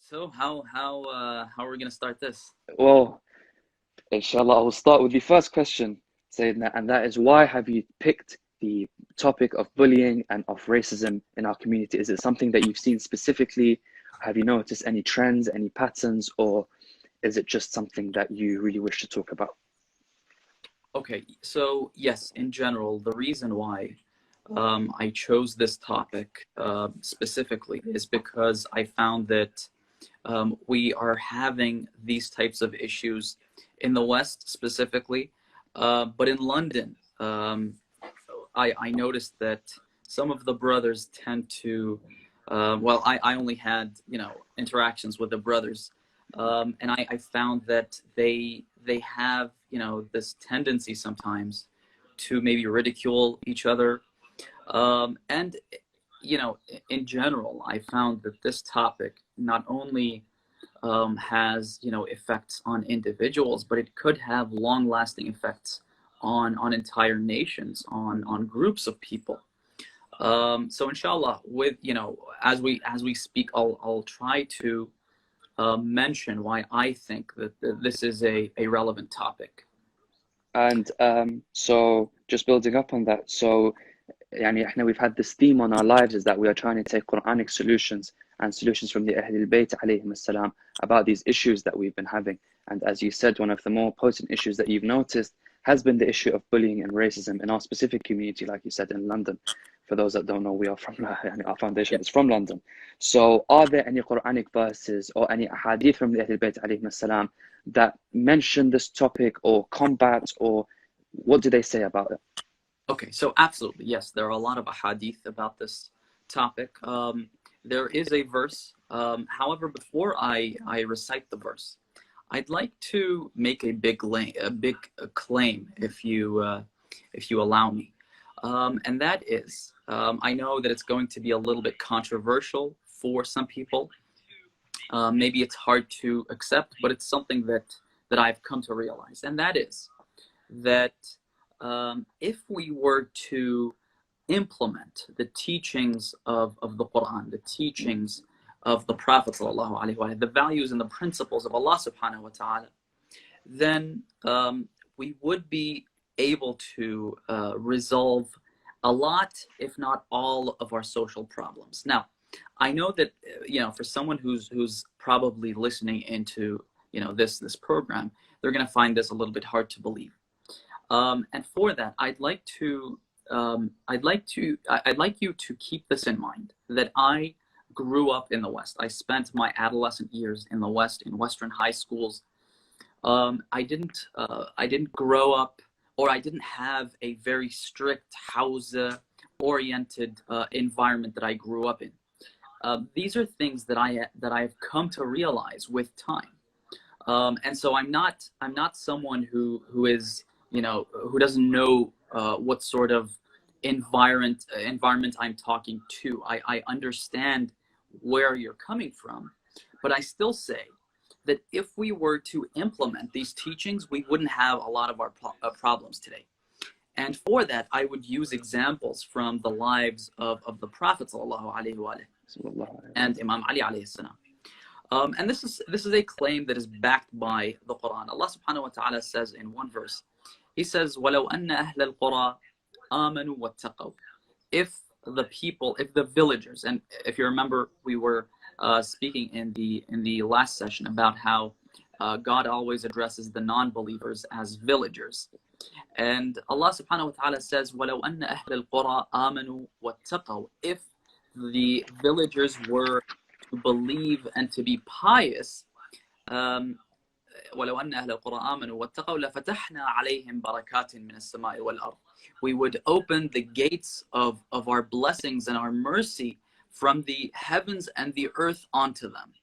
So how are we gonna start this? Well, inshallah, I will start with the first question, Sayyidina, and that is why have you picked the topic of bullying and of racism in our community? Is it something that you've seen specifically? Have you noticed any trends, any patterns, or is it just something that you really wish to talk about? Okay, so yes, in general, the reason why I chose this topic specifically is because I found that we are having these types of issues in the West specifically, but in London, I noticed that some of the brothers tend to, well, I only had, interactions with the brothers, and I found that they have, this tendency sometimes to maybe ridicule each other. And, in general, I found that this topic not only has effects on individuals, but it could have long-lasting effects on entire nations, on groups of people. So inshallah, with as we speak, I'll try to mention why I think that this is a relevant topic. And so just building up on that, so we've had this theme on our lives is that we are trying to take Quranic solutions and solutions from the Ahl al-Bayt alayhim as-salam about these issues that we've been having. And as you said, one of the more potent issues that you've noticed has been the issue of bullying and racism in our specific community, like you said, in London. For those that don't know, we are from, our foundation is from London. So are there any Quranic verses or any ahadith from the Ahl al-Bayt alayhim as-salam that mention this topic or combat, or what do they say about it? Okay, so absolutely, yes, there are a lot of ahadith about this topic. There is a verse. However, before I recite the verse, I'd like to make a big claim, if you allow me, and that is, I know that it's going to be a little bit controversial for some people. Maybe it's hard to accept, but it's something that I've come to realize, and that is that if we were to implement the teachings of the Quran, the teachings of the Prophet ﷺ, the values and the principles of Allah subhanahu wa ta'ala, then we would be able to resolve a lot, if not all, of our social problems. Now, I know that for someone who's probably listening into this program, they're going to find this a little bit hard to believe. And for that, I'd like you to keep this in mind, that I grew up in the West. I spent my adolescent years in the West, in Western high schools. I didn't grow up, or I didn't have a very strict Hausa-oriented environment that I grew up in. These are things that I've come to realize with time, and so I'm not someone who is who doesn't know what sort of environment I'm talking to. I understand where you're coming from, but I still say that if we were to implement these teachings, we wouldn't have a lot of our problems today. And for that, I would use examples from the lives of the Prophet ﷺ and Imam Ali alayhi salam. And this is a claim that is backed by the Quran. Allah subhanahu wa ta'ala says in one verse, He says, وَلَوْ أَنَّ أَهْلَ الْقُرَىٰ آمَنُوا وَاتَّقَوْا. If the people, if the villagers, and if you remember, we were speaking in the last session about how God always addresses the non-believers as villagers. And Allah subhanahu wa ta'ala says, وَلَوْ أَنَّ أَهْلَ الْقُرَىٰ آمَنُوا وَاتَّقَوْا. If the villagers were to believe and to be pious, ولو أن أهل القرى آمنوا واتقوا لفتحنا عليهم بركات من السماء والأرض. We would open the gates of our blessings and our mercy from the heavens and the earth onto them.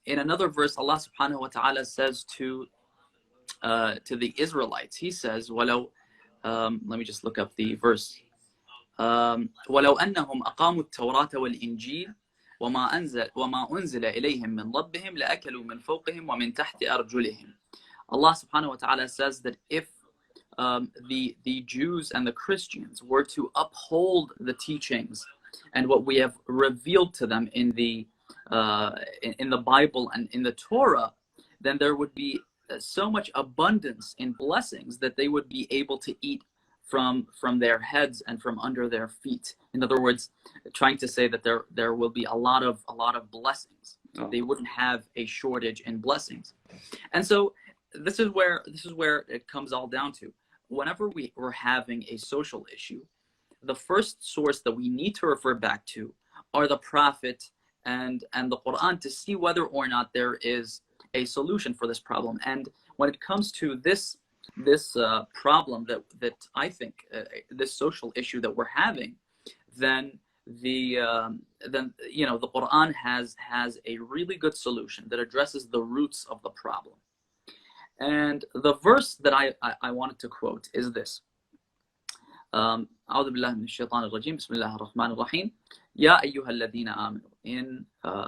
In another verse, Allah subhanahu wa ta'ala says to the Israelites, He says, ولو, let me just look up the verse. ولو أنهم أقاموا التوراة والإنجيل وما أنزل إليهم من ربهم لأكلوا من فوقهم ومن تحت أرجلهم. Allah subhanahu wa ta'ala says that if the Jews and the Christians were to uphold the teachings and what we have revealed to them in the in the Bible and in the Torah, then there would be so much abundance in blessings that they would be able to eat from their heads and from under their feet. In other words, trying to say that there will be a lot of blessings. Oh. They wouldn't have a shortage in blessings. And so this is where it comes all down to. Whenever we're having a social issue, the first source that we need to refer back to are the Prophet and the Quran to see whether or not there is a solution for this problem. And when it comes to this problem that I think this social issue that we're having, then the Quran has a really good solution that addresses the roots of the problem. And the verse that I wanted to quote is this. أعوذ بالله من الشيطان الرجيم بسم الله الرحمن الرحيم يا أيها الذين آمنوا in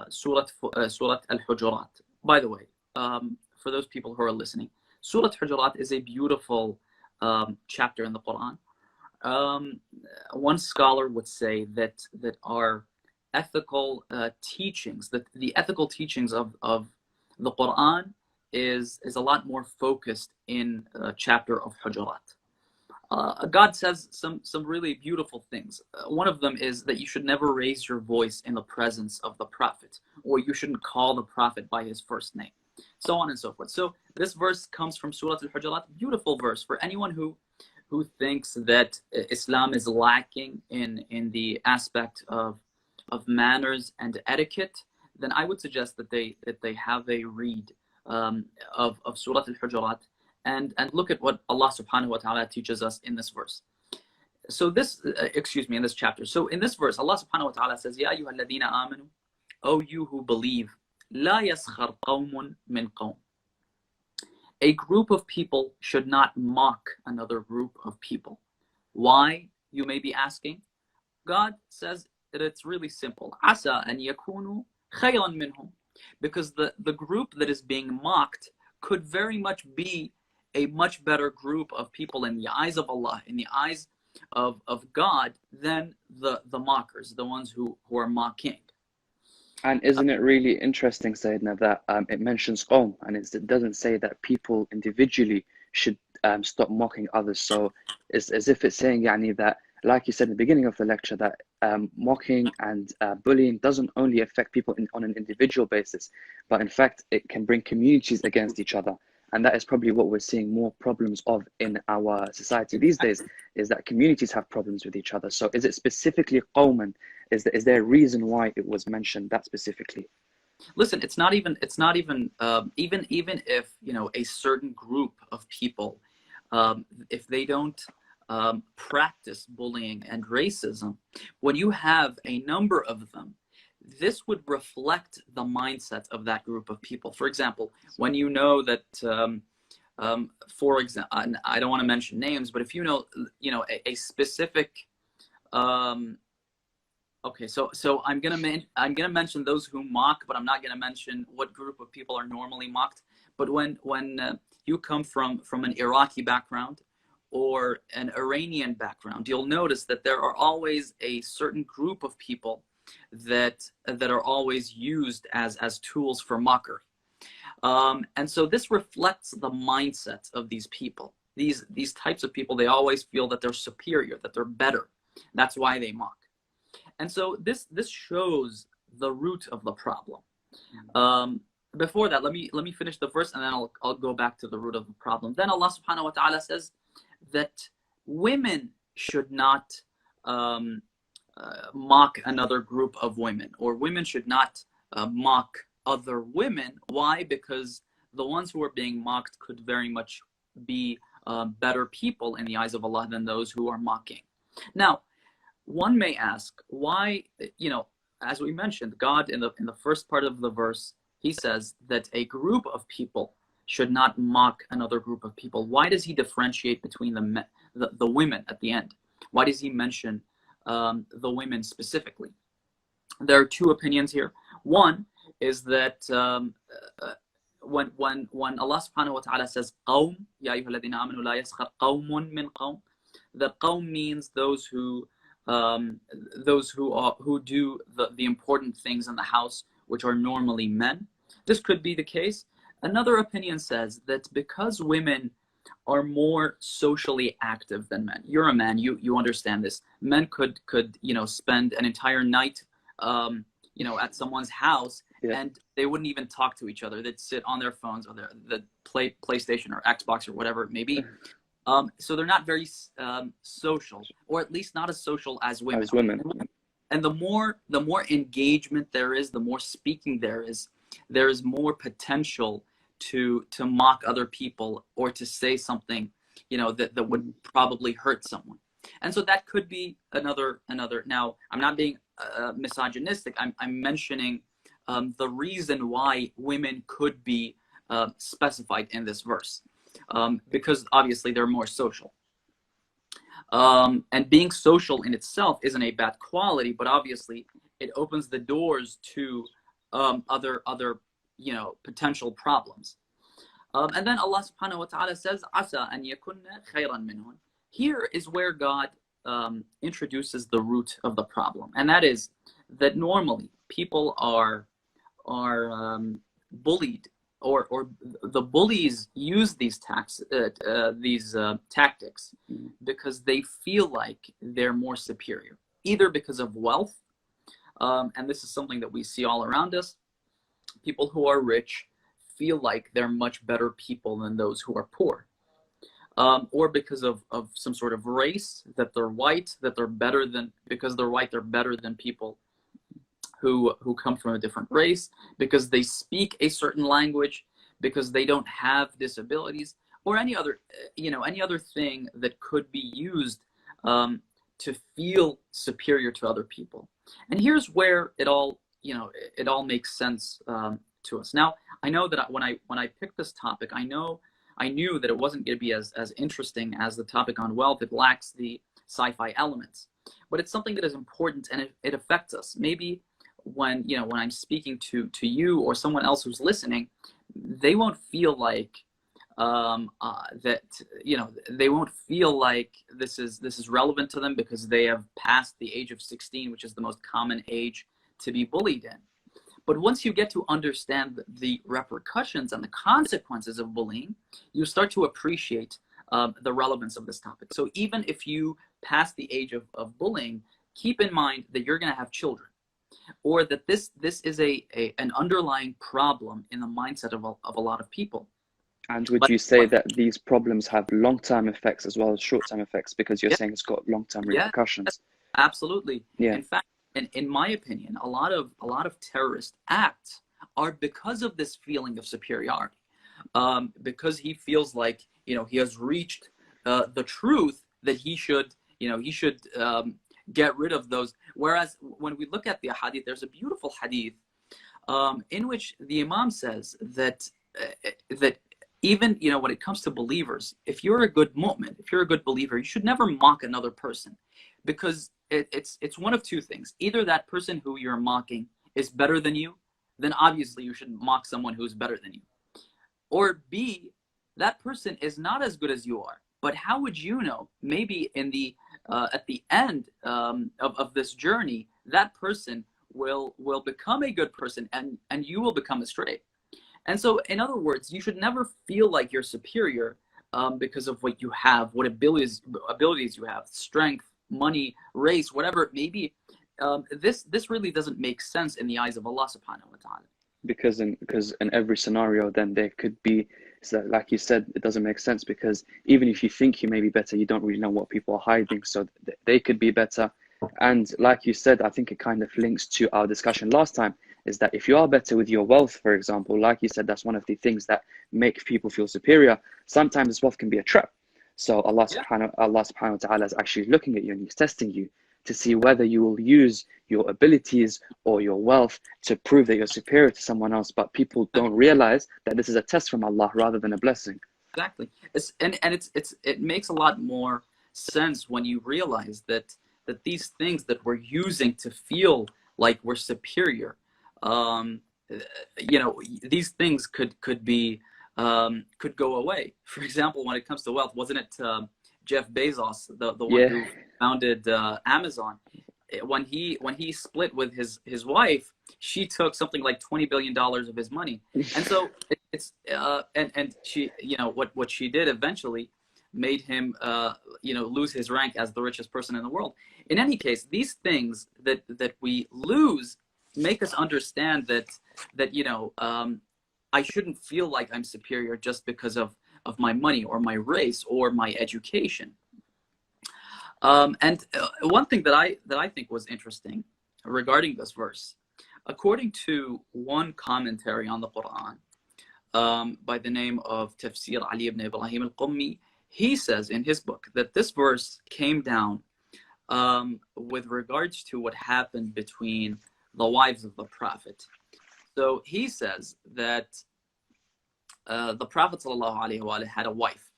Surah Al-Hujurat. By the way, for those people who are listening, Surah Hujurat is a beautiful chapter in the Quran. One scholar would say that our ethical teachings, that the ethical teachings of the Quran is a lot more focused in chapter of Hujurat. God says some really beautiful things. One of them is that you should never raise your voice in the presence of the Prophet, or you shouldn't call the Prophet by his first name, so on and so forth. So this verse comes from Surah Al-Hujurat, beautiful verse for anyone who thinks that Islam is lacking in the aspect of manners and etiquette. Then I would suggest that they have a read of Surah Al-Hujurat and look at what Allah subhanahu wa ta'ala teaches us in this verse. So this, in this chapter. So in this verse, Allah subhanahu wa ta'ala says, Ya ayyuha alladhina amanu, O you who believe, la yaskhar qawmun min qawm. A group of people should not mock another group of people. Why, you may be asking? God says that it's really simple. Asa an yakunu khayran minhum. Because the group that is being mocked could very much be a much better group of people in the eyes of Allah, in the eyes of God, than the mockers, the ones who are mocking. And isn't it really interesting, Sayyidina, that it mentions qawm, and it doesn't say that people individually should stop mocking others. So it's as if it's saying, yani, that, like you said in the beginning of the lecture, that mocking and bullying doesn't only affect people on an individual basis, but in fact, it can bring communities against each other. And that is probably what we're seeing more problems of in our society these days, is that communities have problems with each other. So is it specifically qawman? Is there a reason why it was mentioned that specifically? Listen, it's not even even if, you know, a certain group of people, if they don't practice bullying and racism, when you have a number of them, this would reflect the mindset of that group of people. For example, when you know that, for example, I don't want to mention names, but if you know a specific, okay, so I'm gonna mention those who mock, but I'm not gonna mention what group of people are normally mocked. But when you come from an Iraqi background or an Iranian background, you'll notice that there are always a certain group of people that are always used as tools for mockery. And so this reflects the mindset of these people. These types of people, they always feel that they're superior, that they're better. That's why they mock. And so this shows the root of the problem. Before that, let me finish the verse, and then I'll go back to the root of the problem. Then Allah subhanahu wa ta'ala says that women should not mock another group of women, or women should not mock other women. Why? Because the ones who are being mocked could very much be better people in the eyes of Allah than those who are mocking. Now, one may ask, why, as we mentioned, God in the first part of the verse, he says that a group of people should not mock another group of people. Why does he differentiate between the women at the end? Why does he mention the women specifically? There are two opinions here. One is that when Allah subhanahu wa ta'ala says qawm, ya ayyuha alladhina amanu la yaskhar qawmun min qawm, the qawm means those who do the important things in the house, which are normally men. This could be the case. Another opinion says that because women are more socially active than men. You're a man, you understand this. Men could spend an entire night at someone's house, and they wouldn't even talk to each other. They'd sit on their phones or the PlayStation or Xbox or whatever it may be. So they're not very social, or at least not as social as women. And the more engagement there is, the more speaking there is more potential to mock other people or to say something that would probably hurt someone. And so that could be another. Now, I'm not being misogynistic. I'm mentioning the reason why women could be specified in this verse, because obviously they're more social. And being social in itself isn't a bad quality, but obviously it opens the doors to other potential problems. And then Allah subhanahu wa ta'ala says, Asa an yakunna khayran minhun. Here is where God introduces the root of the problem, and that is that normally people are bullied, or the bullies use these tactics because they feel like they're more superior, either because of wealth, and this is something that we see all around us. People who are rich feel like they're much better people than those who are poor, or because of some sort of race, that they're white, that they're better than, because they're white, they're better than people who come from a different race, because they speak a certain language, because they don't have disabilities, or any other thing that could be used to feel superior to other people. And here's where it all makes sense to us. Now, I know that when I picked this topic, I knew that it wasn't going to be as interesting as the topic on wealth. It lacks the sci-fi elements, but it's something that is important, and it affects us. Maybe when I'm speaking to you or someone else who's listening, they won't feel like they won't feel like this is relevant to them because they have passed the age of 16, which is the most common age to be bullied in. But once you get to understand the repercussions and the consequences of bullying, you start to appreciate the relevance of this topic. So even if you pass the age of bullying, keep in mind that you're going to have children, or that this is an underlying problem in the mindset of a lot of people. And would you say that these problems have long-term effects as well as short-term effects, because you're saying it's got long-term repercussions? Absolutely. Yeah. In fact, in my opinion, a lot of terrorist acts are because of this feeling of superiority, because he feels like he has reached the truth, that he should get rid of those. Whereas when we look at the hadith, there's a beautiful hadith in which the Imam says that even when it comes to believers, if you're a good mu'min, if you're a good believer, you should never mock another person, because it's one of two things. Either that person who you're mocking is better than you, then obviously you should mock someone who's better than you. Or B, that person is not as good as you are, but how would you know? Maybe in the at the end of this journey, that person will become a good person, and you will become astray. And so, in other words, you should never feel like you're superior because of what you have, what abilities you have, strength, money, race, whatever it may be. This really doesn't make sense in the eyes of Allah subhanahu wa ta'ala. Because in every scenario, then there could be, so like you said, it doesn't make sense, because even if you think you may be better, you don't really know what people are hiding, so they could be better. And like you said, I think it kind of links to our discussion last time, is that if you are better with your wealth, for example, like you said, that's one of the things that make people feel superior. Sometimes this wealth can be a trap. So Allah subhanahu wa ta'ala is actually looking at you, and he's testing you to see whether you will use your abilities or your wealth to prove that you're superior to someone else. But people don't realize that this is a test from Allah rather than a blessing. Exactly. It makes a lot more sense when you realize that these things that we're using to feel like we're superior, these things could go away. For example, when it comes to wealth, wasn't it Jeff Bezos, the one who founded Amazon? when he split with his wife, she took something like $20 billion of his money. And so and she, what she did eventually made him lose his rank as the richest person in the world. In any case, these things that we lose make us understand that I shouldn't feel like I'm superior just because of my money or my race or my education. And one thing that I think was interesting regarding this verse, according to one commentary on the Quran, by the name of Tafsir Ali ibn Ibrahim al-Qummi, he says in his book that this verse came down with regards to what happened between the wives of the Prophet. So he says that the Prophet ﷺ had a wife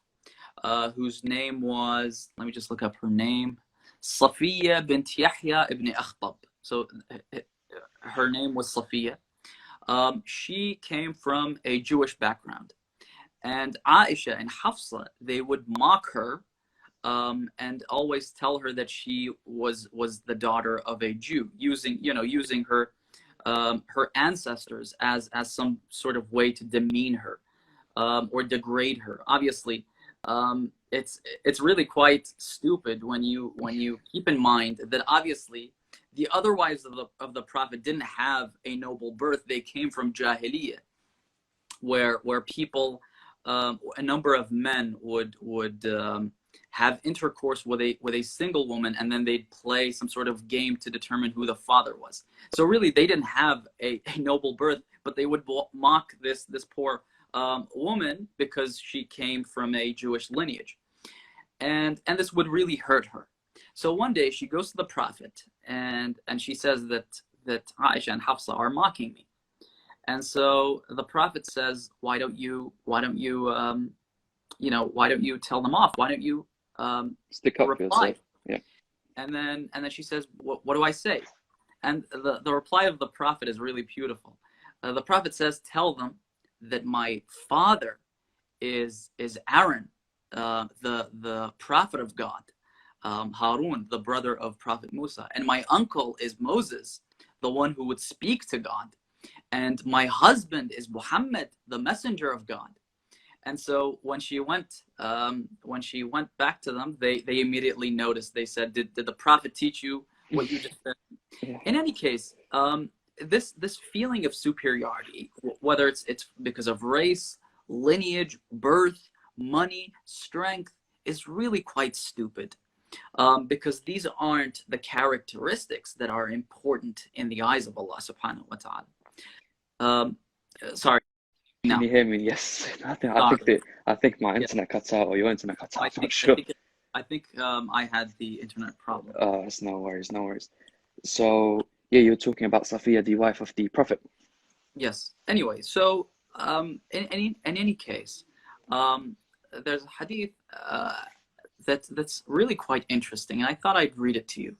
whose name was, let me just look up her name, Safiya bint Yahya ibn Akhtab. So her name was Safiya. She came from a Jewish background. And Aisha and Hafsa, they would mock her and always tell her that she was the daughter of a Jew, using her her ancestors as some sort of way to demean her or degrade her. Obviously, it's really quite stupid when you keep in mind that obviously the other wives of the Prophet didn't have a noble birth. They came from Jahiliyyah, where people, a number of men would have intercourse with a single woman, and then they'd play some sort of game to determine who the father was. So really, they didn't have a noble birth, but they would mock this poor woman because she came from a Jewish lineage, and this would really hurt her. So one day she goes to the Prophet and she says that Aisha and Hafsa are mocking me. And so the Prophet says, why don't you tell them off? Why don't you stick up for reply? yourself? Yeah. And then she says, what do I say? And the reply of the Prophet is really beautiful. The Prophet says, tell them that my father is Aaron, the prophet of God, Harun, the brother of Prophet Musa, and my uncle is Moses, the one who would speak to God, and my husband is Muhammad, the messenger of God. And so when she went back to them, they immediately noticed. They said, did the Prophet teach you what you just said? Yeah. In any case, this feeling of superiority, whether it's because of race, lineage, birth, money, strength, is really quite stupid, because these aren't the characteristics that are important in the eyes of Allah subhanahu wa ta'ala. Sorry. Can No. you hear me? Yes. I think my internet cuts out or your internet cuts out. I'm not sure. I think I had the internet problem. It's no worries, no worries. So yeah, you're talking about Safiya, the wife of the Prophet. Yes. Anyway, so in any case, there's a hadith that's really quite interesting, and I thought I'd read it to you.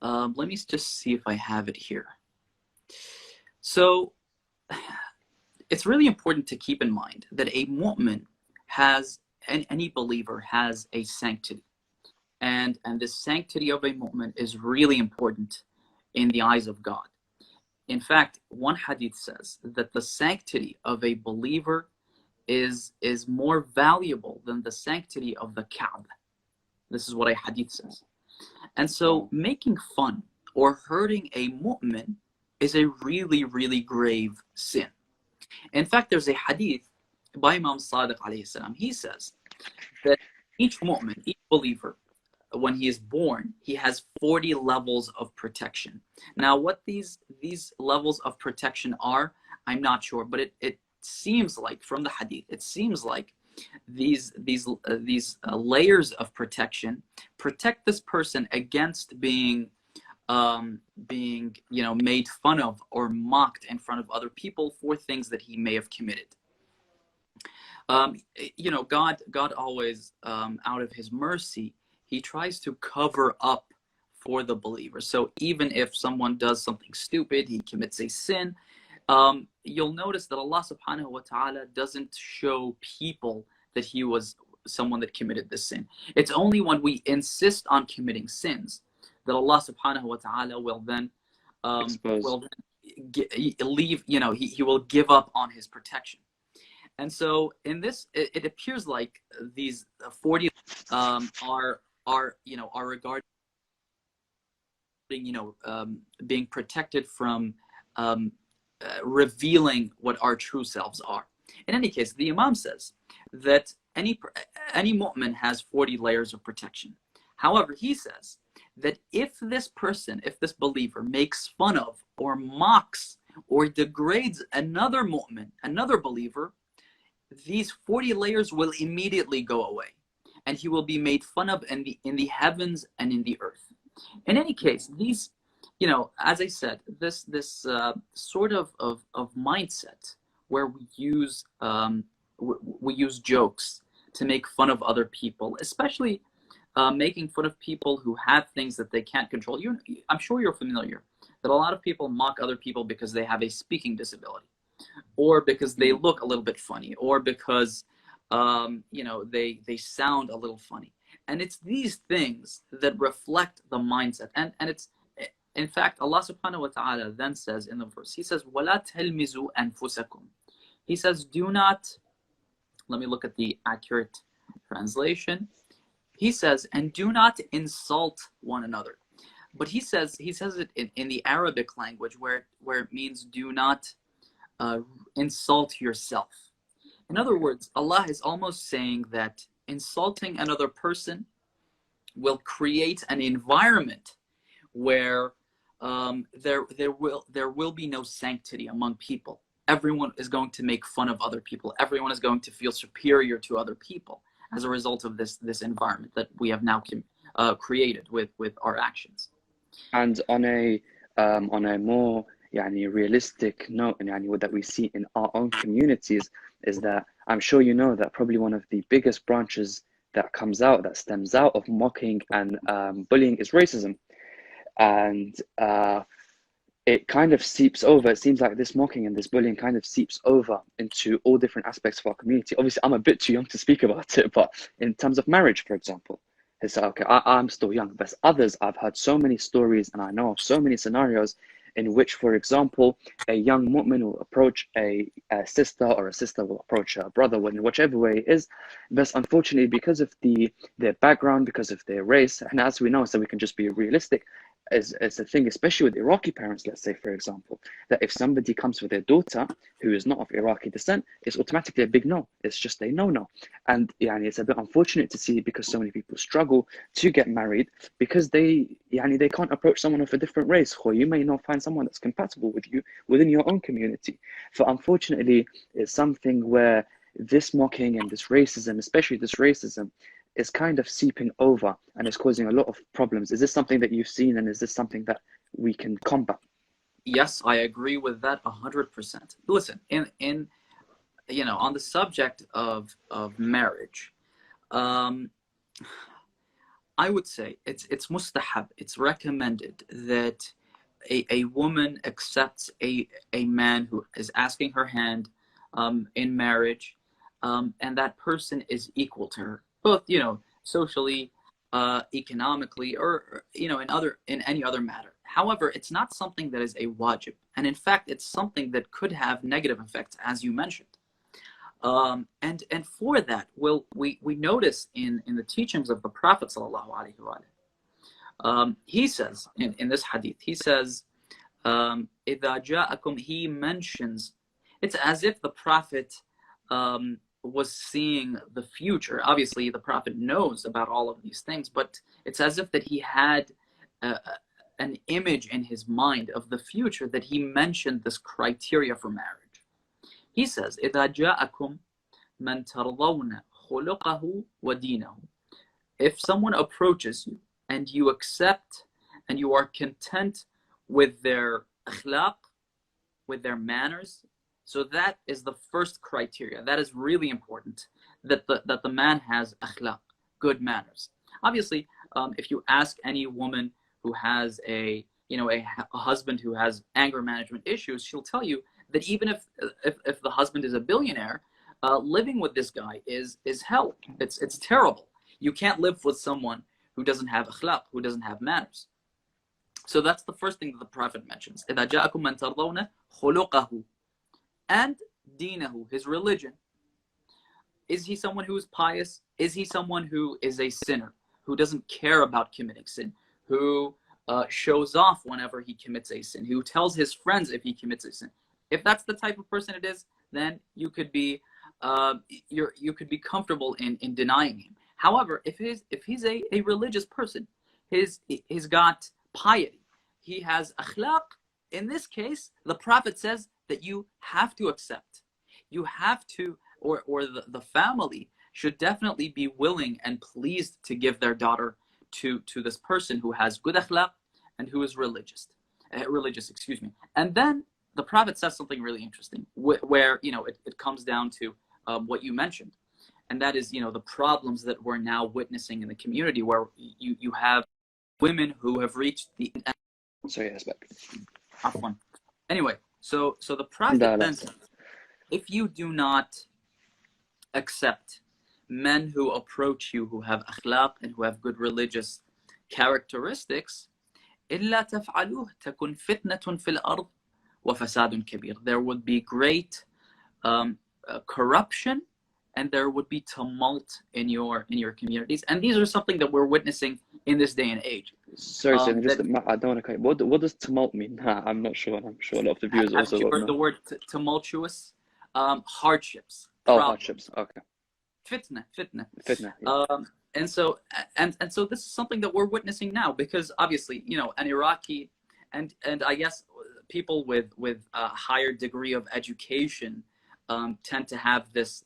Let me just see if I have it here. So it's really important to keep in mind that a mu'min has, and any believer has, a sanctity. And the sanctity of a mu'min is really important in the eyes of God. In fact, one hadith says that the sanctity of a believer is more valuable than the sanctity of the Kaaba. This is what a hadith says. And so making fun or hurting a mu'min is a really, really grave sin. In fact, there's a hadith by Imam Sadiq alayhi salam. He says that each mu'min, each believer, when he is born, he has 40 levels of protection. Now, what these levels of protection are, I'm not sure, but it seems like, from the hadith, it seems like these layers of protection protect this person against being made fun of or mocked in front of other people for things that he may have committed. God always, out of his mercy, he tries to cover up for the believer. So even if someone does something stupid, he commits a sin, you'll notice that Allah subhanahu wa ta'ala doesn't show people that he was someone that committed this sin. It's only when we insist on committing sins that Allah subhanahu wa ta'ala will then Expose. leave, he will give up on his protection. And so in this, it appears like these 40 are regarding, being protected from revealing what our true selves are. In any case, the Imam says that any mu'min has 40 layers of protection. However, he says that if this believer makes fun of or mocks or degrades another mu'min, another believer, these 40 layers will immediately go away, and he will be made fun of in the heavens and in the earth. In any case, these, as I said, this sort of mindset where we use jokes to make fun of other people, especially making fun of people who have things that they can't control. I'm sure you're familiar that a lot of people mock other people because they have a speaking disability, or because they look a little bit funny, or because they sound a little funny. And it's these things that reflect the mindset. And it's, in fact, Allah subhanahu wa ta'ala then says in the verse, he says, وَلَا تَلْمِزُوا أَنفُسَكُمْ. He says, do not, let me look at the accurate translation. He says, and do not insult one another. But he says it in the Arabic language where it means do not insult yourself. In other words, Allah is almost saying that insulting another person will create an environment where there will be no sanctity among people. Everyone is going to make fun of other people. Everyone is going to feel superior to other people as a result of this environment that we have now created with our actions. And on a more realistic note, and that we see in our own communities, is that I'm sure you know that probably one of the biggest branches that stems out of mocking and bullying is racism. And it kind of seeps over. It seems like this mocking and this bullying kind of seeps over into all different aspects of our community. Obviously, I'm a bit too young to speak about it, but in terms of marriage, for example, it's like, okay, I'm still young, but others, I've heard so many stories and I know of so many scenarios in which, for example, a young mu'min will approach a sister, or a sister will approach a brother, in whichever way it is. But unfortunately, because of their background, because of their race, and as we know, so we can just be realistic, as a thing, especially with Iraqi parents, let's say, for example, that if somebody comes with their daughter who is not of Iraqi descent, it's automatically a big no. It's just a no-no. And it's a bit unfortunate to see, because so many people struggle to get married because they can't approach someone of a different race, or you may not find someone that's compatible with you within your own community. For unfortunately, it's something where this mocking and this racism, especially this racism, is kind of seeping over and is causing a lot of problems. Is this something that you've seen, and is this something that we can combat? Yes, I agree with that 100%. Listen, in on the subject of marriage, I would say it's mustahab, it's recommended that a woman accepts a man who is asking her hand in marriage, and that person is equal to her, both socially, economically, or in any other matter. However, it's not something that is a wajib, and in fact it's something that could have negative effects, as you mentioned. And for that, we notice in the teachings of the Prophet sallallahu alaihi wasallam, he says in this hadith, he says, إِذَا جَاءَكُمْ, he mentions, it's as if the Prophet was seeing the future. Obviously, the Prophet knows about all of these things, but it's as if that he had an image in his mind of the future, that he mentioned this criteria for marriage. He says, إِذَا جَاءَكُمْ مَنْ تَرْضَوْنَ خُلُقَهُ وَدِينَهُ. If someone approaches you and you accept and you are content with their akhlaq, with their manners, so that is the first criteria. That is really important, that the man has akhlaq, good manners. Obviously, if you ask any woman who has a husband who has anger management issues, she'll tell you that even if the husband is a billionaire, living with this guy is hell. It's terrible. You can't live with someone who doesn't have akhlaq, who doesn't have manners. So that's the first thing that the Prophet mentions. إِذَا جَاءَكُم مَنْ تَرْضَوْنَ خُلُقَهُ, and دِينَهُ, his religion. Is he someone who is pious? Is he someone who is a sinner, who doesn't care about committing sin, who shows off whenever he commits a sin, who tells his friends if he commits a sin? If that's the type of person it is, then you could be you could be comfortable in denying him. However, if he's a religious person, he's got piety, he has akhlaq. In this case, the Prophet says that you have to accept, you have to, or the family should definitely be willing and pleased to give their daughter to this person who has good akhlaq and who is religious, excuse me. And then the Prophet says something really interesting, where it comes down to what you mentioned, and that is the problems that we're now witnessing in the community, where you have women who have reached the end. Sorry, aspect. Anyway, so the Prophet then says, if you do not accept men who approach you who have akhlaq and who have good religious characteristics, إِلَّا تَفْعَلُوهُ تَكُنْ فِتْنَةٌ فِي الْأَرْضِ وَفَسَادٌ كَبِيرٌ. There would be great corruption, and there would be tumult in your communities. And these are something that we're witnessing in this day and age. Sorry, I don't want to cut. What does tumult mean? I'm not sure. I'm sure a lot of the viewers also don't know. Have you heard the word tumultuous? Hardships. Hardships. Okay. Fitna. Yeah. And so this is something that we're witnessing now, because obviously, an Iraqi and I guess people with a higher degree of education tend to have this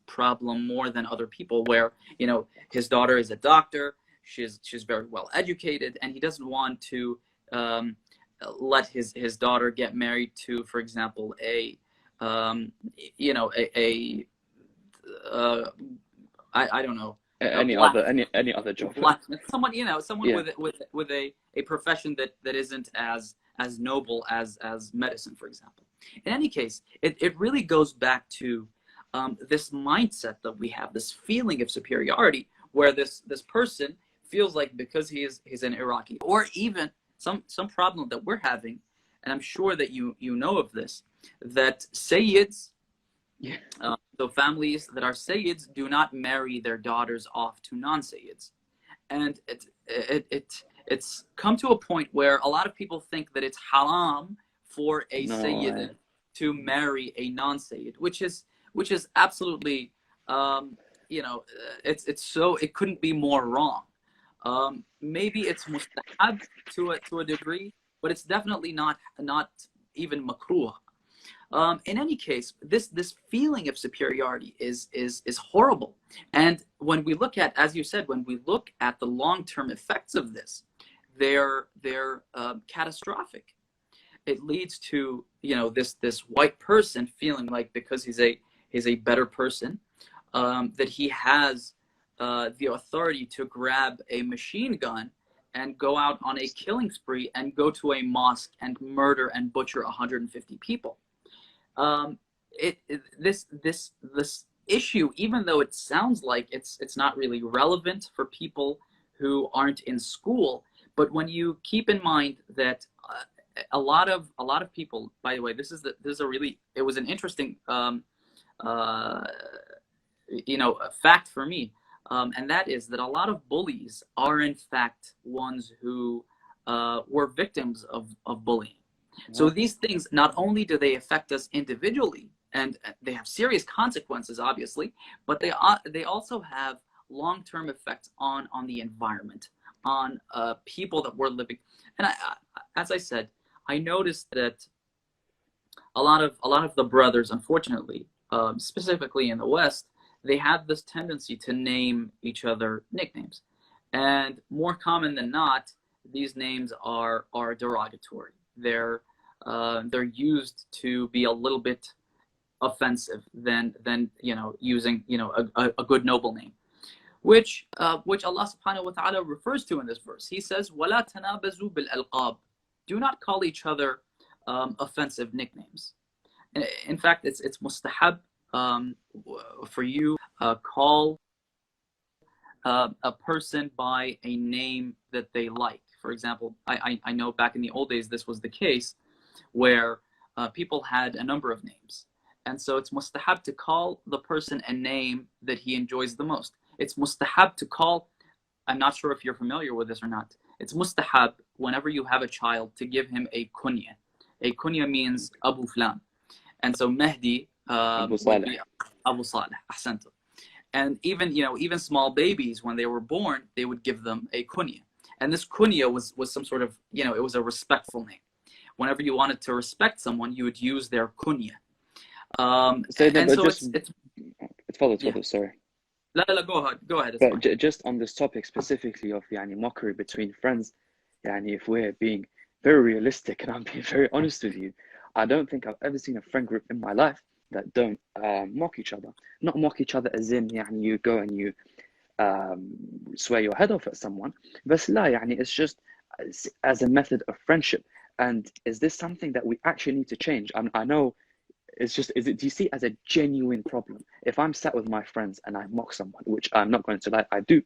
problem more than other people, where his daughter is a doctor, she's very well educated, and he doesn't want to let his daughter get married to, for example, I don't know, any other job, someone with a profession that isn't as noble as medicine, for example. In any case, it really goes back to this mindset that we have, this feeling of superiority, where this person feels like because he's an Iraqi, or even some problem that we're having, and I'm sure that you know of this, that Sayyids, so families that are Sayyids, do not marry their daughters off to non-Sayyids. And it's come to a point where a lot of people think that it's haram for a Sayyid to marry a non-Sayyid, which is absolutely it couldn't be more wrong. Maybe it's mustahab to a degree, but it's definitely not even makruh. In any case, this feeling of superiority is horrible. And when we look at, as you said, when we look at the long-term effects of this, they're catastrophic. It leads to this white person feeling like, because he's a better person, that he has the authority to grab a machine gun and go out on a killing spree and go to a mosque and murder and butcher 150 people. This issue, even though it sounds like it's not really relevant for people who aren't in school, but when you keep in mind that a lot of people, by the way, it was an interesting fact for me, and that is that a lot of bullies are in fact ones who were victims of bullying. So these things, not only do they affect us individually, and they have serious consequences, obviously, but they also have long-term effects on the environment, on people that we're living. And as I said, I noticed that a lot of the brothers, unfortunately, specifically in the West, they have this tendency to name each other nicknames, and more common than not, these names are derogatory. They're used to be a little bit offensive than using a good noble name, which Allah subhanahu wa ta'ala refers to in this verse. He says, وَلَا تَنَابَزُوا بِالْأَلْقَابِ. Do not call each other offensive nicknames. In fact, it's mustahab for you call a person by a name that they like. For example, I know back in the old days this was the case, where people had a number of names. And so it's mustahab to call the person a name that he enjoys the most. It's mustahab to call, I'm not sure if you're familiar with this or not. It's mustahab whenever you have a child to give him a kunya. A kunya means Abu Flan. And so Mehdi would be Abu Saleh. Ahsanta. And even, even small babies, when they were born, they would give them a kunya. And this kunya was some sort of, it was a respectful name. Whenever you wanted to respect someone, you would use their kunya. Sorry. لا لا go ahead. But just on this topic specifically of mockery between friends, if we're being very realistic and I'm being very honest with you, I don't think I've ever seen a friend group in my life that don't mock each other. Not mock each other as in you go and you swear your head off at someone, but it's just as a method of friendship. And is this something that we actually need to change? I know it's just, do you see it as a genuine problem? If I'm sat with my friends and I mock someone, which I'm not going to lie, I do.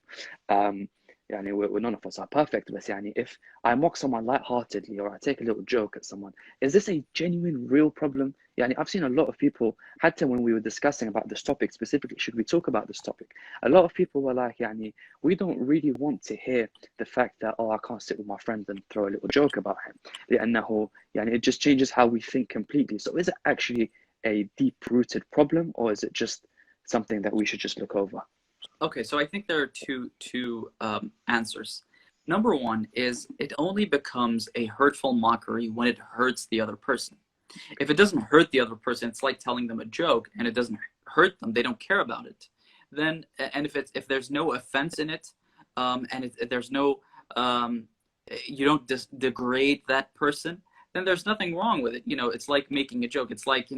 We're none of us are perfect, but if I mock someone lightheartedly or I take a little joke at someone, is this a genuine, real problem? I've seen a lot of people, hatta when we were discussing about this topic specifically, should we talk about this topic? A lot of people were like, we don't really want to hear the fact that, I can't sit with my friend and throw a little joke about him. It just changes how we think completely. So is it actually a deep-rooted problem, or is it just something that we should just look over? Okay, so I think there are two answers. Number one is it only becomes a hurtful mockery when it hurts the other person. If it doesn't hurt the other person, it's like telling them a joke and it doesn't hurt them, they don't care about it. Then, and if there's no offense in it, and there's no, you don't degrade that person, then there's nothing wrong with it. It's like making a joke. It's like,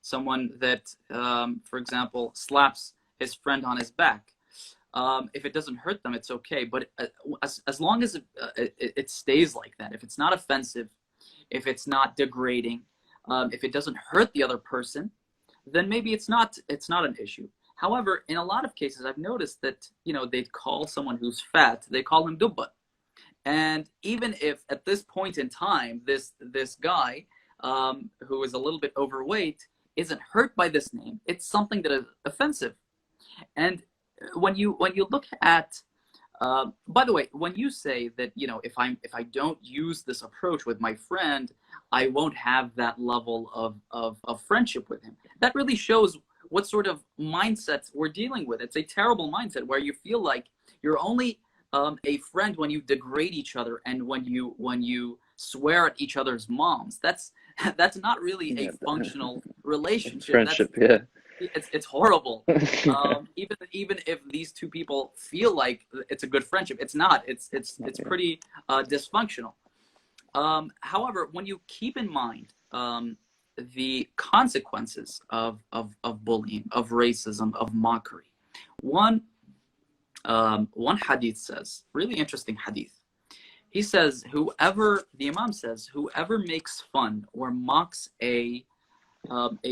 someone that, for example, slaps his friend on his back. If it doesn't hurt them, it's okay. But as long as it stays like that, if it's not offensive, if it's not degrading, if it doesn't hurt the other person, then maybe it's not an issue. However, in a lot of cases, I've noticed that, they call someone who's fat, they call him dubba. And even if at this point in time, this guy who is a little bit overweight isn't hurt by this name, it's something that is offensive. And when you look at, by the way, when you say that, if I don't use this approach with my friend, I won't have that level of friendship with him. That really shows what sort of mindset we're dealing with. It's a terrible mindset where you feel like you're only a friend when you degrade each other and when you swear at each other's moms. That's not really a functional relationship. Friendship, It's horrible. Even if these two people feel like it's a good friendship, it's not. It's pretty dysfunctional. However, when you keep in mind the consequences of bullying, of racism, of mockery, one hadith says, really interesting hadith. He says, the Imam says, whoever makes fun or mocks a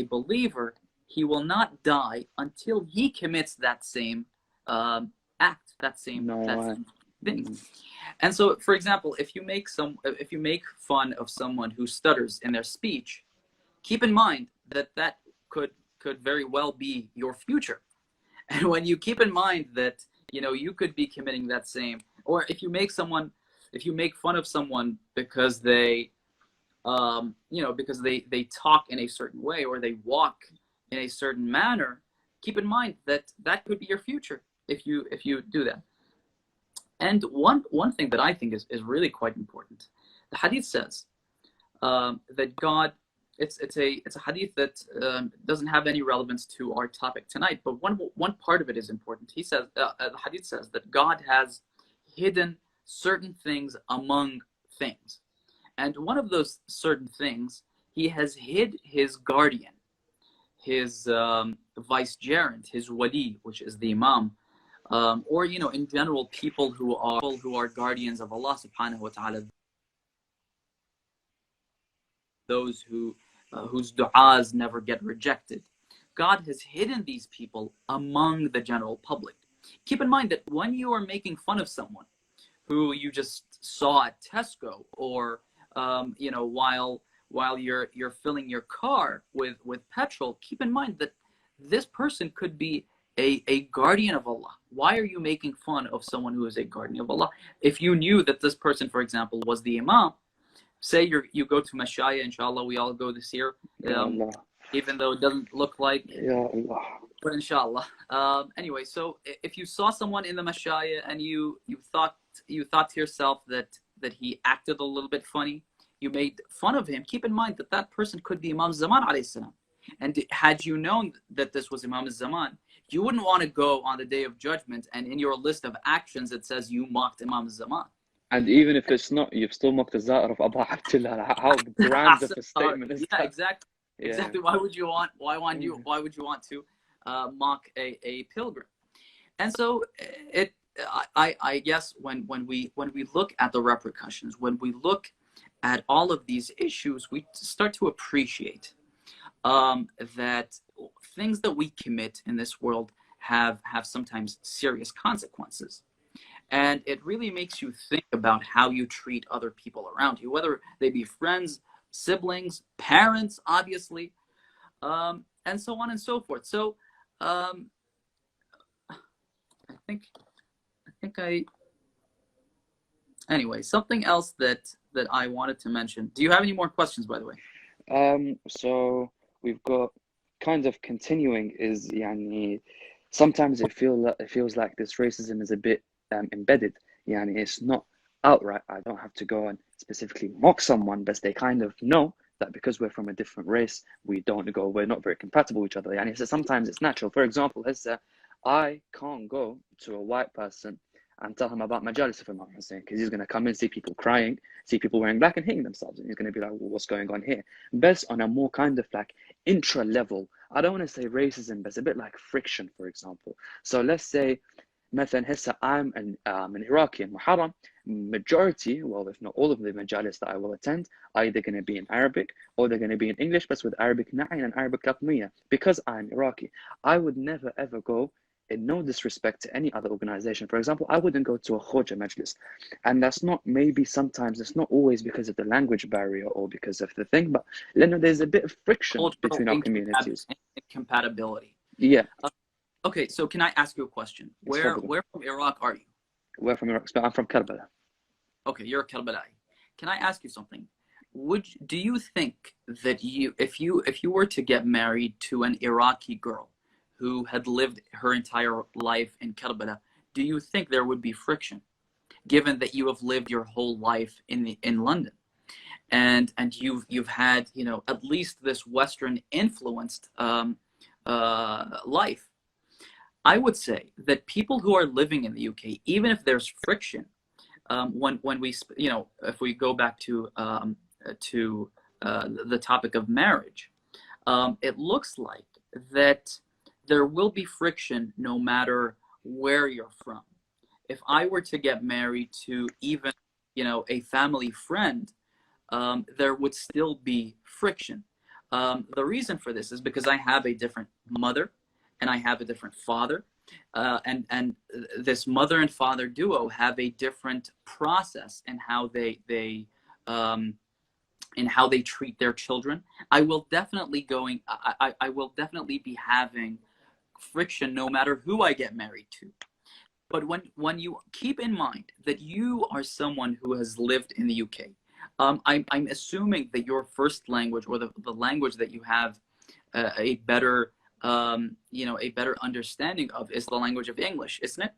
believer, he will not die until he commits that same act, that same thing. And so, for example, if you make fun of someone who stutters in their speech, keep in mind that could very well be your future. And when you keep in mind that you could be committing that same, or if you make fun of someone because they because they talk in a certain way or they walk in a certain manner, keep in mind that could be your future if you do that. And one thing that I think is really quite important, the hadith says that God, it's a hadith that doesn't have any relevance to our topic tonight, but one part of it is important. He says, the hadith says that God has hidden certain things among things, and one of those certain things, he has hid his guardian, his vicegerent, his wali, which is the imam, or in general people who are guardians of Allah subhanahu wa ta'ala, those whose du'as never get rejected. God has hidden these people among the general public. Keep in mind that when you are making fun of someone who you just saw at Tesco, or you know, while you're filling your car with petrol, keep in mind that this person could be a guardian of Allah. Why are you making fun of someone who is a guardian of Allah? If you knew that this person, for example, was the imam, say you go to Mashaya, inshallah, we all go this year, Ya Allah. even though it doesn't look like, Ya Allah. but inshallah. Anyway, so if you saw someone in the Mashaya and you thought to yourself that he acted a little bit funny, you made fun of him, keep in mind that that person could be Imam Zaman alayhi salam. And had you known that this was Imam Zaman, you wouldn't want to go on the day of judgment and in your list of actions it says you mocked Imam Zaman. And even if it's not, you've still mocked the Zahir of Abu Abdullah. How grand of a statement is yeah, that? exactly. Yeah. Exactly. Why would you want to mock a pilgrim? And so I guess when we look at the repercussions, when we look at all of these issues, we start to appreciate that things that we commit in this world have sometimes serious consequences. And it really makes you think about how you treat other people around you, whether they be friends, siblings, parents, obviously, and so on and so forth. So I think anyway, something else that I wanted to mention. Do you have any more questions, by the way? So we've got kind of continuing is يعني, sometimes it feels like this racism is a bit embedded. Yani it's not outright. I don't have to go and specifically mock someone, but they kind of know that because we're from a different race, we're not very compatible with each other. Yani so sometimes it's natural. For example, I can't go to a white person and tell him about Majalis of Imam Hussein, because he's going to come and see people crying, see people wearing black and hitting themselves, and he's going to be like, well, what's going on here? Best on a more kind of like intra level, I don't want to say racism, but it's a bit like friction, for example. So let's say مثلا هسه I'm an Iraqi in Muharram, majority, well, if not all of the majalis that I will attend are either going to be in Arabic or they're going to be in English, but with Arabic na'in and Arabic laqmiya. Because I'm Iraqi, I would never ever go, in no disrespect to any other organization. For example, I wouldn't go to a Khoja majlis, and that's not, maybe sometimes it's not always because of the language barrier or because of the thing, but there's a bit of friction between our communities. Incompatibility. Yeah. Okay, so can I ask you a question? Where from Iraq are you? Where from Iraq? I'm from Karbala. Okay, you're a Karbala'i. Can I ask you something? Do you think that if you were to get married to an Iraqi girl who had lived her entire life in Karbala, do you think there would be friction, given that you have lived your whole life in London, and you've had, you know, at least this Western influenced life? I would say that people who are living in the UK, even if there's friction, when we, you know, if we go back to the topic of marriage, it looks like that there will be friction no matter where you're from. If I were to get married to even, you know, a family friend, there would still be friction. The reason for this is because I have a different mother and I have a different father, and this mother and father duo have a different process in how they treat their children. I will definitely be having friction no matter who I get married to. But when you keep in mind that you are someone who has lived in the UK, I'm assuming that your first language, or the language that you have a better a better understanding of, is the language of English, isn't it?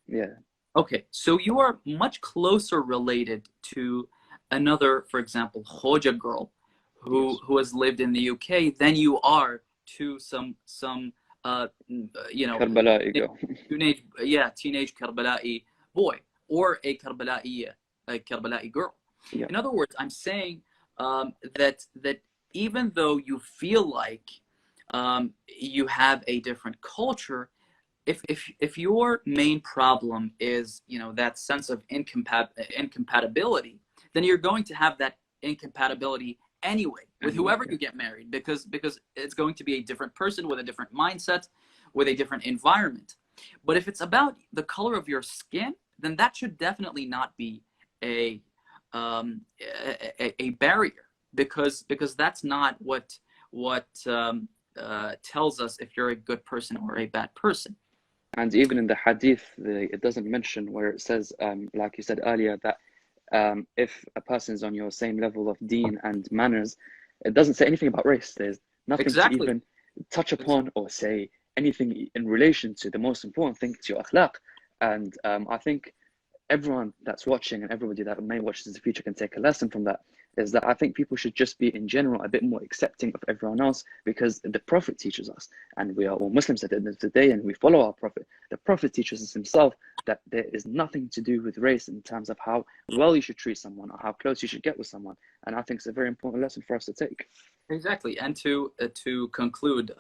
Yeah. Okay, so you are much closer related to another, for example, Khoja girl who has lived in the UK than you are to some Karbala'i girl. teenage Karbala'i boy, or a Karbala'i girl. Yeah. In other words, I'm saying that even though you feel like you have a different culture, if your main problem is, you know, that sense of incompatibility, then you're going to have that incompatibility anyway with whoever you get married, because it's going to be a different person with a different mindset, with a different environment. But if it's about the color of your skin, then that should definitely not be a a barrier, because that's not what tells us if you're a good person or a bad person. And even in the hadith, it doesn't mention where it says, like you said earlier, that if a person is on your same level of deen and manners, it doesn't say anything about race. There's nothing Exactly. to even touch upon or say anything in relation to the most important thing, to your akhlaq. And I think everyone that's watching and everybody that may watch this in the future can take a lesson from that, is that I think people should just be in general a bit more accepting of everyone else, because the Prophet teaches us, and we are all Muslims at the end of the day, and we follow our Prophet. The Prophet teaches us himself that there is nothing to do with race in terms of how well you should treat someone or how close you should get with someone. And I think it's a very important lesson for us to take. Exactly. And to conclude,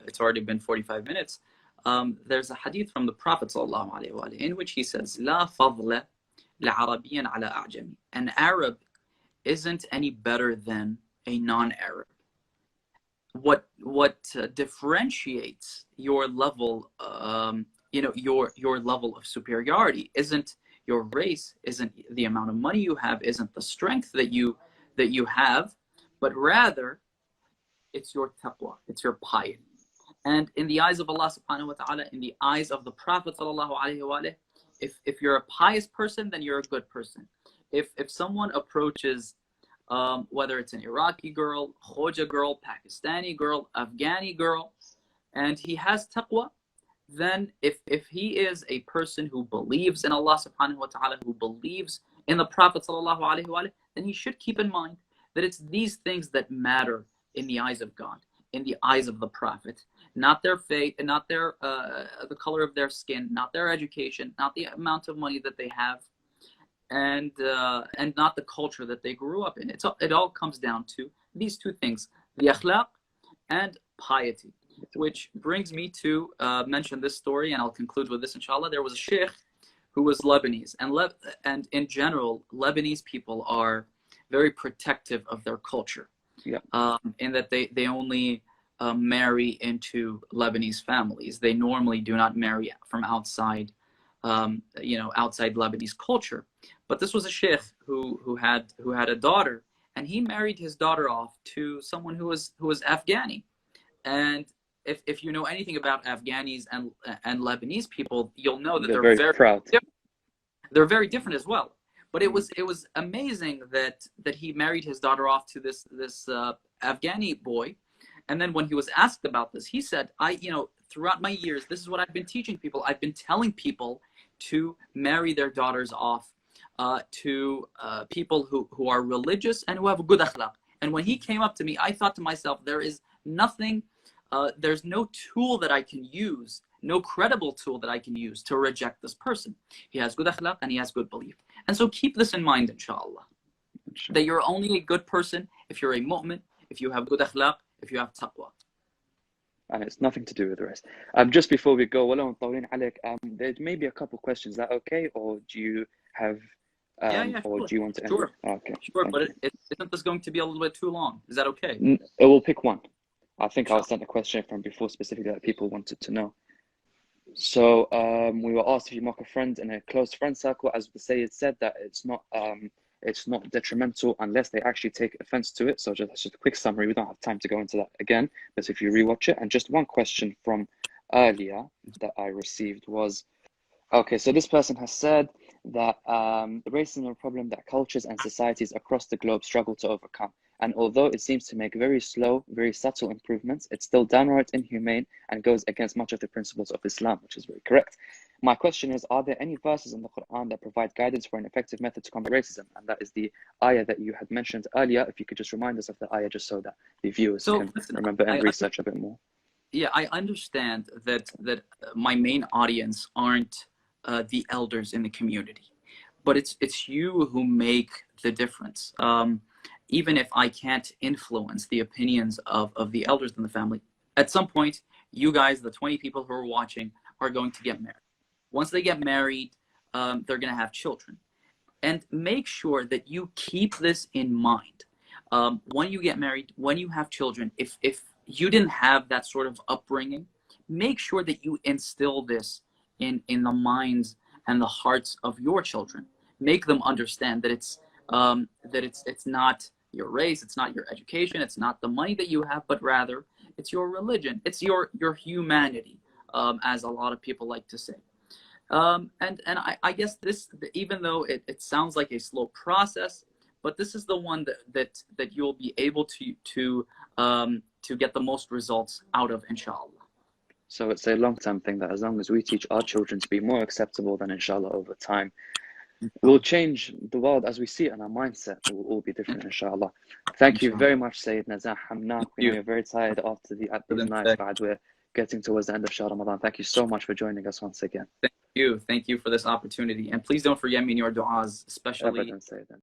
it's already been 45 minutes. There's a hadith from the Prophet ﷺ in which he says, "La fadla لعربي على أعجمي." An Arab isn't any better than a non-Arab. What differentiates your level, your level of superiority isn't your race, isn't the amount of money you have, isn't the strength that you have, but rather it's your taqwa, it's your piety. And in the eyes of Allah subhanahu wa ta'ala, in the eyes of the Prophet sallallahu alaihi wasallam, if you're a pious person, then you're a good person. If someone approaches, whether it's an Iraqi girl, Khoja girl, Pakistani girl, Afghani girl, and he has taqwa, then if he is a person who believes in Allah subhanahu wa ta'ala, who believes in the Prophet sallallahu alaihi wasallam, then he should keep in mind that it's these things that matter in the eyes of God, in the eyes of the Prophet, not their faith, and not their the color of their skin, not their education, not the amount of money that they have, and not the culture that they grew up in. It all comes down to these two things: the akhlaq and piety. Which brings me to mention this story, and I'll conclude with this, inshallah. There was a sheikh who was Lebanese, and in general, Lebanese people are very protective of their culture. Yeah. In that they only marry into Lebanese families. They normally do not marry from outside, outside Lebanese culture. But this was a sheikh who had a daughter, and he married his daughter off to someone who was Afghani. And if you know anything about Afghanis and Lebanese people, you'll know that they're very proud. They're very different as well. But it was amazing that he married his daughter off to this Afghani boy. And then when he was asked about this, he said, throughout my years, this is what I've been teaching people. I've been telling people to marry their daughters off to people who are religious and who have a good akhlaq. And when he came up to me, I thought to myself, there is nothing, there's no tool that I can use, no credible tool that I can use to reject this person. He has good akhlaq and he has good belief. And so keep this in mind, inshallah, that you're only a good person if you're a mu'min, if you have good akhlaq, if you have taqwa. And it's nothing to do with the rest. Just before we go, there may be a couple questions. Is that okay? Or do you have, sure. Or do you want to end? Sure. Okay. Sure, but isn't this going to be a little bit too long? Is that okay? It will pick one. I think I was sent a question from before specifically that people wanted to know. So we were asked if you mock a friend in a close friend circle, as the Sayyid said, that it's not detrimental unless they actually take offense to it. So just a quick summary. We don't have time to go into that again, but if you rewatch it. And just one question from earlier that I received was, okay, so this person has said that racism is a problem that cultures and societies across the globe struggle to overcome. And although it seems to make very slow, very subtle improvements, it's still downright inhumane and goes against much of the principles of Islam, which is very correct. My question is, are there any verses in the Quran that provide guidance for an effective method to combat racism? And that is the ayah that you had mentioned earlier. If you could just remind us of the ayah, just so that the viewers can remember and research a bit more. Yeah, I understand that my main audience aren't the elders in the community, but it's you who make the difference. Even if I can't influence the opinions of the elders in the family, at some point, you guys, the 20 people who are watching, are going to get married. Once they get married, they're going to have children. And make sure that you keep this in mind. When you get married, when you have children, if you didn't have that sort of upbringing, make sure that you instill this in the minds and the hearts of your children. Make them understand that it's not your race, it's not your education, it's not the money that you have, but rather it's your religion, it's your humanity, as a lot of people like to say. I guess this, even though it sounds like a slow process, but this is the one that you'll be able to get the most results out of, inshallah. So it's a long-term thing that as long as we teach our children to be more acceptable, then inshallah over time we'll change the world as we see it, and our mindset will all be different, inshallah. Thank you very much, Sayyidina Zahamna. We know you're very tired after these nights, but we're getting towards the end of Shahr Ramadan. Thank you so much for joining us once again. Thank you for this opportunity, and please don't forget me in your du'as, especially